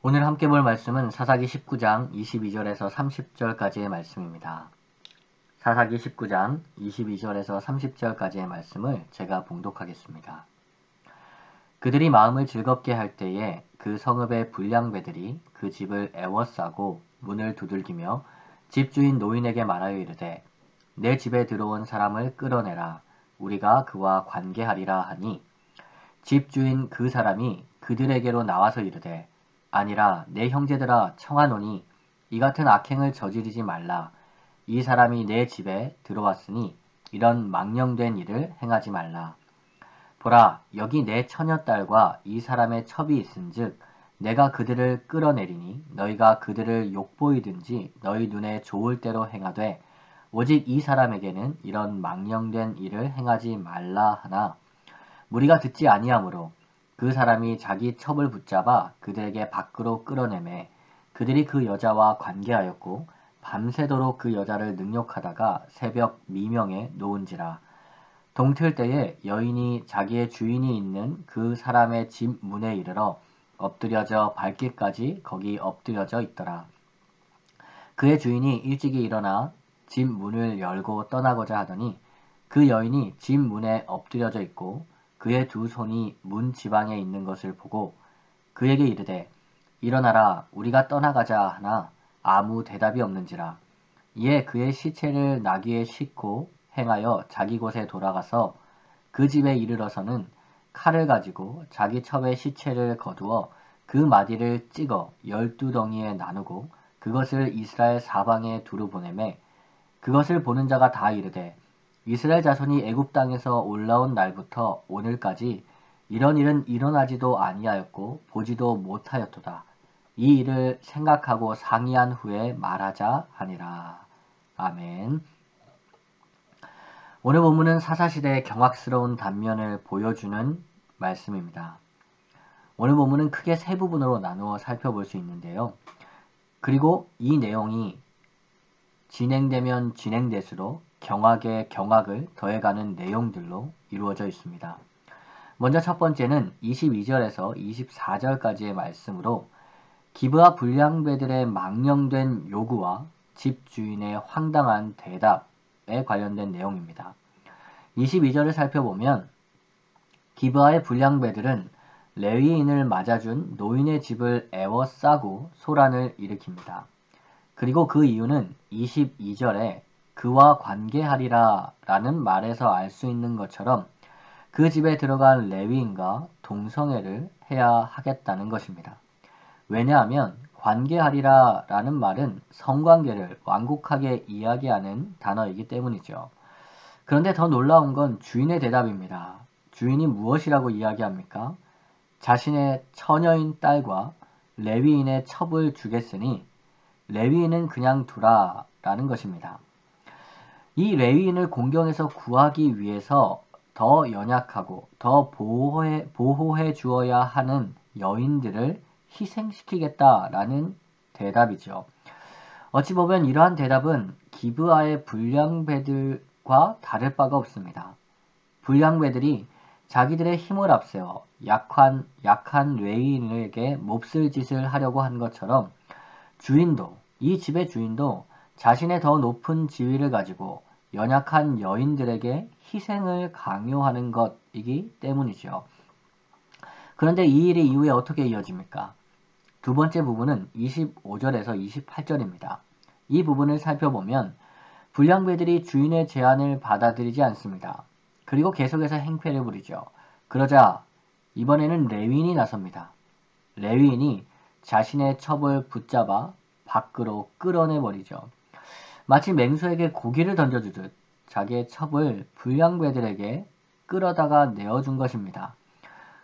오늘 함께 볼 말씀은 사사기 19장 22절에서 30절까지의 말씀입니다. 사사기 19장 22절에서 30절까지의 말씀을 제가 봉독하겠습니다. 그들이 마음을 즐겁게 할 때에 그 성읍의 불량배들이 그 집을 애워싸고 문을 두들기며 집주인 노인에게 말하여 이르되 내 집에 들어온 사람을 끌어내라. 우리가 그와 관계하리라 하니 집주인 그 사람이 그들에게로 나와서 이르되 아니라 내 형제들아 청하노니 이 같은 악행을 저지르지 말라. 이 사람이 내 집에 들어왔으니 이런 망령된 일을 행하지 말라. 보라, 여기 내 처녀딸과 이 사람의 첩이 있은즉 내가 그들을 끌어내리니 너희가 그들을 욕보이든지 너희 눈에 좋을 대로 행하되 오직 이 사람에게는 이런 망령된 일을 행하지 말라 하나 무리가 듣지 아니하므로 그 사람이 자기 첩을 붙잡아 그들에게 밖으로 끌어내매 그들이 그 여자와 관계하였고 밤새도록 그 여자를 능욕하다가 새벽 미명에 놓은지라. 동틀 때에 여인이 자기의 주인이 있는 그 사람의 집 문에 이르러 엎드려져 발길까지 거기 엎드려져 있더라. 그의 주인이 일찍이 일어나 집 문을 열고 떠나고자 하더니 그 여인이 집 문에 엎드려져 있고 그의 두 손이 문 지방에 있는 것을 보고 그에게 이르되 일어나라 우리가 떠나가자 하나 아무 대답이 없는지라. 이에 그의 시체를 나귀에 싣고 행하여 자기 곳에 돌아가서 그 집에 이르러서는 칼을 가지고 자기 첩의 시체를 거두어 그 마디를 찍어 12덩이에 나누고 그것을 이스라엘 사방에 두루 보내매 그것을 보는 자가 다 이르되 이스라엘 자손이 애굽 땅에서 올라온 날부터 오늘까지 이런 일은 일어나지도 아니하였고 보지도 못하였도다. 이 일을 생각하고 상의한 후에 말하자 하니라. 아멘. 오늘 본문은 사사시대의 경악스러운 단면을 보여주는 말씀입니다. 오늘 본문은 크게 세 부분으로 나누어 살펴볼 수 있는데요. 그리고 이 내용이 진행되면 진행될수록 경악에 경악을 더해가는 내용들로 이루어져 있습니다. 먼저 첫 번째는 22절에서 24절까지의 말씀으로 기브아 불량배들의 망령된 요구와 집주인의 황당한 대답에 관련된 내용입니다. 22절을 살펴보면 기브아의 불량배들은 레위인을 맞아준 노인의 집을 애워싸고 소란을 일으킵니다. 그리고 그 이유는 22절에 그와 관계하리라 라는 말에서 알 수 있는 것처럼 그 집에 들어간 레위인과 동성애를 해야 하겠다는 것입니다. 왜냐하면 관계하리라 라는 말은 성관계를 완곡하게 이야기하는 단어이기 때문이죠. 그런데 더 놀라운 건 주인의 대답입니다. 주인이 무엇이라고 이야기합니까? 자신의 처녀인 딸과 레위인의 첩을 주겠으니 레위인은 그냥 두라 라는 것입니다. 이 레위인을 공경에서 구하기 위해서 더 연약하고 더 보호해 주어야 하는 여인들을 희생시키겠다라는 대답이죠. 어찌 보면 이러한 대답은 기브아의 불량배들과 다를 바가 없습니다. 불량배들이 자기들의 힘을 앞세워 약한 레위인에게 몹쓸 짓을 하려고 한 것처럼 이 집의 주인도 자신의 더 높은 지위를 가지고 연약한 여인들에게 희생을 강요하는 것이기 때문이죠. 그런데 이 일이 이후에 어떻게 이어집니까? 두 번째 부분은 25절에서 28절입니다. 이 부분을 살펴보면 불량배들이 주인의 제안을 받아들이지 않습니다. 그리고 계속해서 행패를 부리죠. 그러자 이번에는 레위인이 나섭니다. 레위인이 자신의 첩을 붙잡아 밖으로 끌어내버리죠. 마치 맹수에게 고기를 던져주듯 자기의 첩을 불량배들에게 끌어다가 내어준 것입니다.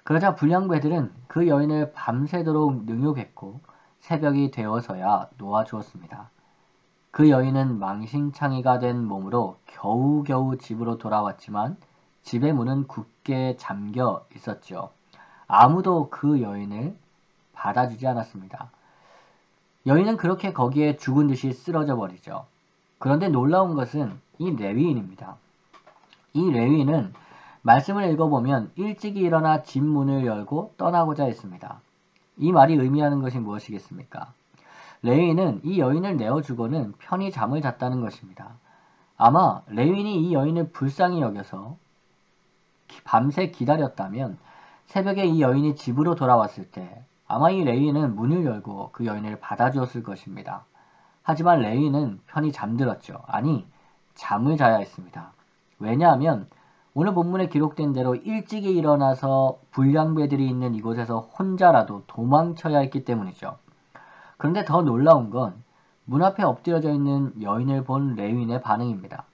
그러자 불량배들은 그 여인을 밤새도록 능욕했고 새벽이 되어서야 놓아주었습니다. 그 여인은 망신창이가 된 몸으로 겨우겨우 집으로 돌아왔지만 집의 문은 굳게 잠겨 있었죠. 아무도 그 여인을 받아주지 않았습니다. 여인은 그렇게 거기에 죽은 듯이 쓰러져 버리죠. 그런데 놀라운 것은 이 레위인입니다. 이 레위인은 말씀을 읽어보면 일찍이 일어나 집 문을 열고 떠나고자 했습니다. 이 말이 의미하는 것이 무엇이겠습니까? 레위인은 이 여인을 내어주고는 편히 잠을 잤다는 것입니다. 아마 레위인이 이 여인을 불쌍히 여겨서 밤새 기다렸다면 새벽에 이 여인이 집으로 돌아왔을 때 아마 이 레위인은 문을 열고 그 여인을 받아주었을 것입니다. 하지만 레위인은 편히 잠들었죠. 아니, 잠을 자야 했습니다. 왜냐하면 오늘 본문에 기록된 대로 일찍이 일어나서 불량배들이 있는 이곳에서 혼자라도 도망쳐야 했기 때문이죠. 그런데 더 놀라운 건 문 앞에 엎드려져 있는 여인을 본 레위인의 반응입니다.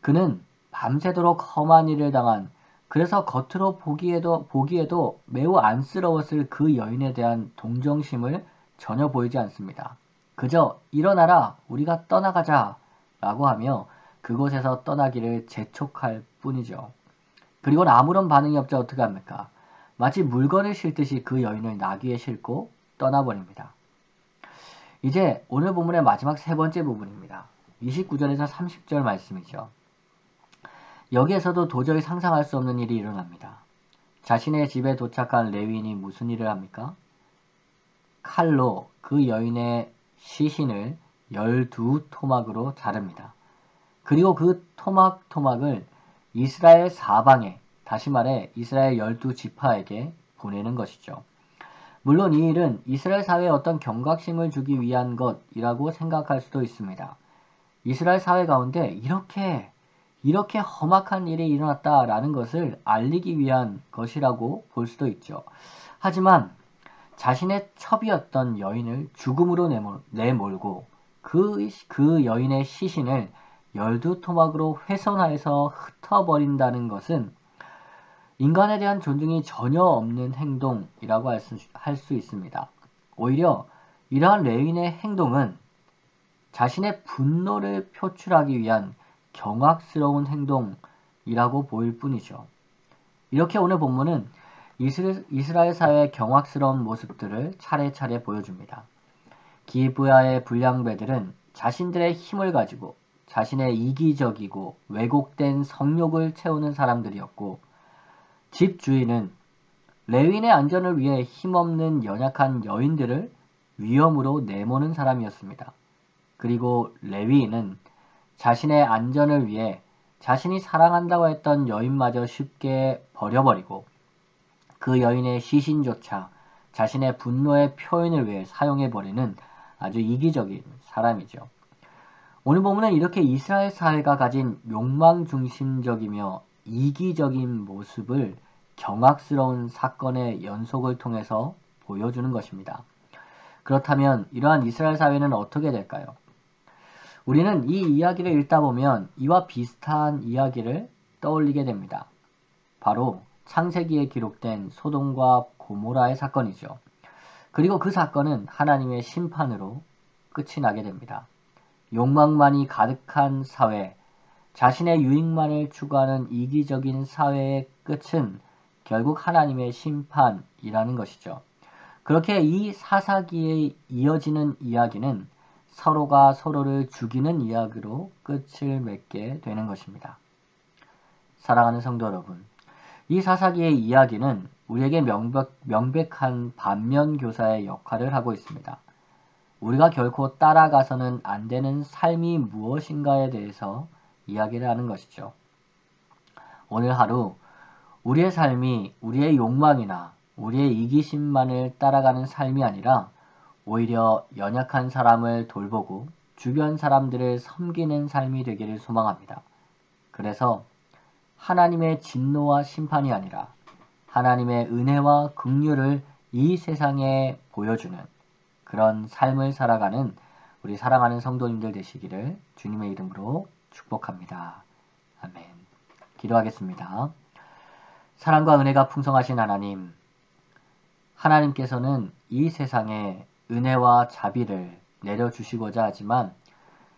그는 밤새도록 험한 일을 당한, 그래서 겉으로 보기에도 매우 안쓰러웠을 그 여인에 대한 동정심을 전혀 보이지 않습니다. 그저 일어나라, 우리가 떠나가자 라고 하며 그곳에서 떠나기를 재촉할 뿐이죠. 그리고는 아무런 반응이 없자 어떻게 합니까? 마치 물건을 싣듯이 그 여인을 나귀에 싣고 떠나버립니다. 이제 오늘 본문의 마지막 세 번째 부분입니다. 29절에서 30절 말씀이죠. 여기에서도 도저히 상상할 수 없는 일이 일어납니다. 자신의 집에 도착한 레위인이 무슨 일을 합니까? 칼로 그 여인의 시신을 12토막으로 자릅니다. 그리고 그 토막을 이스라엘 사방에, 다시 말해 이스라엘 12지파에게 보내는 것이죠. 물론 이 일은 이스라엘 사회에 어떤 경각심을 주기 위한 것이라고 생각할 수도 있습니다. 이스라엘 사회 가운데 이렇게 험악한 일이 일어났다라는 것을 알리기 위한 것이라고 볼 수도 있죠. 하지만 자신의 첩이었던 여인을 죽음으로 내몰고 그 여인의 시신을 12토막으로 훼손하여서 흩어버린다는 것은 인간에 대한 존중이 전혀 없는 행동이라고 할 수 있습니다. 오히려 이러한 레위인의 행동은 자신의 분노를 표출하기 위한 경악스러운 행동이라고 보일 뿐이죠. 이렇게 오늘 본문은 이스라엘 사회의 경악스러운 모습들을 차례차례 보여줍니다. 기브야의 불량배들은 자신들의 힘을 가지고 자신의 이기적이고 왜곡된 성욕을 채우는 사람들이었고, 집주인은 레위인의 안전을 위해 힘없는 연약한 여인들을 위험으로 내모는 사람이었습니다. 그리고 레위인은 자신의 안전을 위해 자신이 사랑한다고 했던 여인마저 쉽게 버려버리고 그 여인의 시신조차 자신의 분노의 표현을 위해 사용해버리는 아주 이기적인 사람이죠. 오늘 본문은 이렇게 이스라엘 사회가 가진 욕망중심적이며 이기적인 모습을 경악스러운 사건의 연속을 통해서 보여주는 것입니다. 그렇다면 이러한 이스라엘 사회는 어떻게 될까요? 우리는 이 이야기를 읽다 보면 이와 비슷한 이야기를 떠올리게 됩니다. 바로 창세기에 기록된 소돔과 고모라의 사건이죠. 그리고 그 사건은 하나님의 심판으로 끝이 나게 됩니다. 욕망만이 가득한 사회, 자신의 유익만을 추구하는 이기적인 사회의 끝은 결국 하나님의 심판이라는 것이죠. 그렇게 이 사사기에 이어지는 이야기는 서로가 서로를 죽이는 이야기로 끝을 맺게 되는 것입니다. 사랑하는 성도 여러분, 이 사사기의 이야기는 우리에게 명백한 반면교사의 역할을 하고 있습니다. 우리가 결코 따라가서는 안 되는 삶이 무엇인가에 대해서 이야기를 하는 것이죠. 오늘 하루 우리의 삶이 우리의 욕망이나 우리의 이기심만을 따라가는 삶이 아니라 오히려 연약한 사람을 돌보고 주변 사람들을 섬기는 삶이 되기를 소망합니다. 그래서 하나님의 진노와 심판이 아니라 하나님의 은혜와 긍휼을 이 세상에 보여주는 그런 삶을 살아가는 우리 사랑하는 성도님들 되시기를 주님의 이름으로 축복합니다. 아멘. 기도하겠습니다. 사랑과 은혜가 풍성하신 하나님, 하나님께서는 이 세상에 은혜와 자비를 내려주시고자 하지만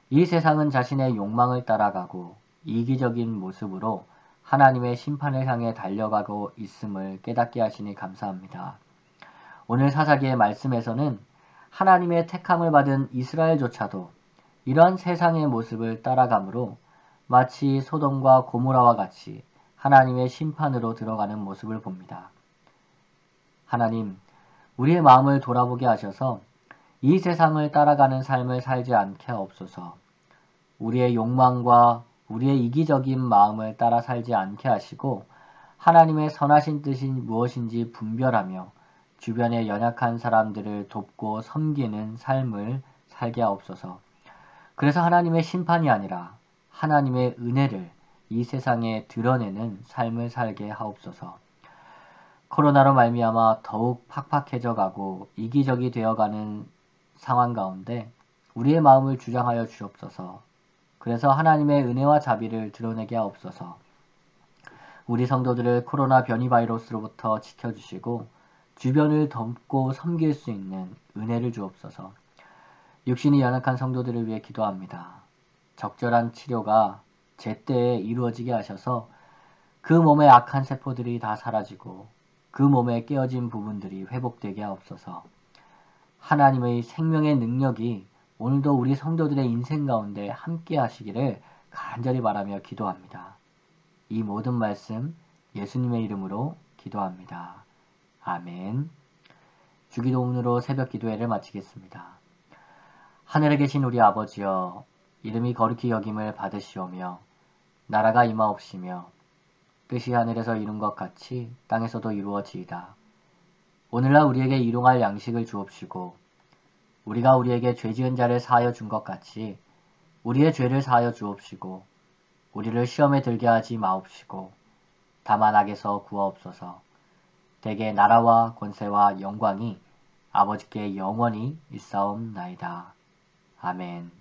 이 세상은 자신의 욕망을 따라가고 이기적인 모습으로 하나님의 심판을 향해 달려가고 있음을 깨닫게 하시니 감사합니다. 오늘 사사기의 말씀에서는 하나님의 택함을 받은 이스라엘조차도 이러한 세상의 모습을 따라가므로 마치 소돔과 고모라와 같이 하나님의 심판으로 들어가는 모습을 봅니다. 하나님, 우리의 마음을 돌아보게 하셔서 이 세상을 따라가는 삶을 살지 않게 하옵소서. 우리의 욕망과 우리의 이기적인 마음을 따라 살지 않게 하시고 하나님의 선하신 뜻이 무엇인지 분별하며 주변의 연약한 사람들을 돕고 섬기는 삶을 살게 하옵소서. 그래서 하나님의 심판이 아니라 하나님의 은혜를 이 세상에 드러내는 삶을 살게 하옵소서. 코로나로 말미암아 더욱 팍팍해져 가고 이기적이 되어가는 상황 가운데 우리의 마음을 주장하여 주옵소서. 그래서 하나님의 은혜와 자비를 드러내게 하옵소서. 우리 성도들을 코로나 변이 바이러스로부터 지켜주시고 주변을 돕고 섬길 수 있는 은혜를 주옵소서. 육신이 연약한 성도들을 위해 기도합니다. 적절한 치료가 제때에 이루어지게 하셔서 그 몸의 악한 세포들이 다 사라지고 그 몸에 깨어진 부분들이 회복되게 하옵소서. 하나님의 생명의 능력이 오늘도 우리 성도들의 인생 가운데 함께 하시기를 간절히 바라며 기도합니다. 이 모든 말씀 예수님의 이름으로 기도합니다. 아멘. 주기도문으로 새벽 기도회를 마치겠습니다. 하늘에 계신 우리 아버지여, 이름이 거룩히 여김을 받으시오며 나라가 임하옵시며 뜻이 하늘에서 이룬 것 같이 땅에서도 이루어지이다. 오늘날 우리에게 일용할 양식을 주옵시고 우리가 우리에게 죄지은 자를 사하여 준 것 같이 우리의 죄를 사하여 주옵시고 우리를 시험에 들게 하지 마옵시고 다만 악에서 구하옵소서. 대개 나라와 권세와 영광이 아버지께 영원히 있사옵나이다. 아멘.